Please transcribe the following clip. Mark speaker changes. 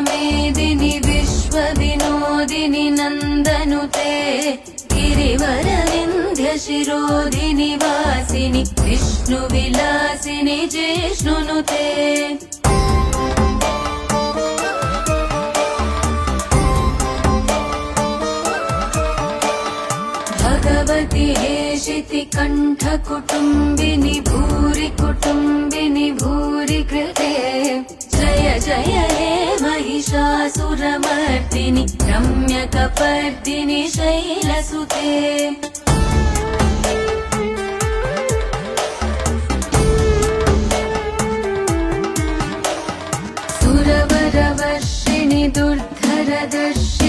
Speaker 1: मेदिनि विश्वविनोदिनि नन्दनुते गिरिवरविन्ध्यशिरोधिनि वासिनि विष्णुविलासिनि जिष्णुनुते भगवति हेशिति कण्ठकुटुम्बिनि भूरि कुटुम्बिनि भूरि कृते जय जय हे महिषासुरमर्दिनि रम्यकपर्दिनि शैलसुते सुरवरवर्षिणि दुर्धरदर्शि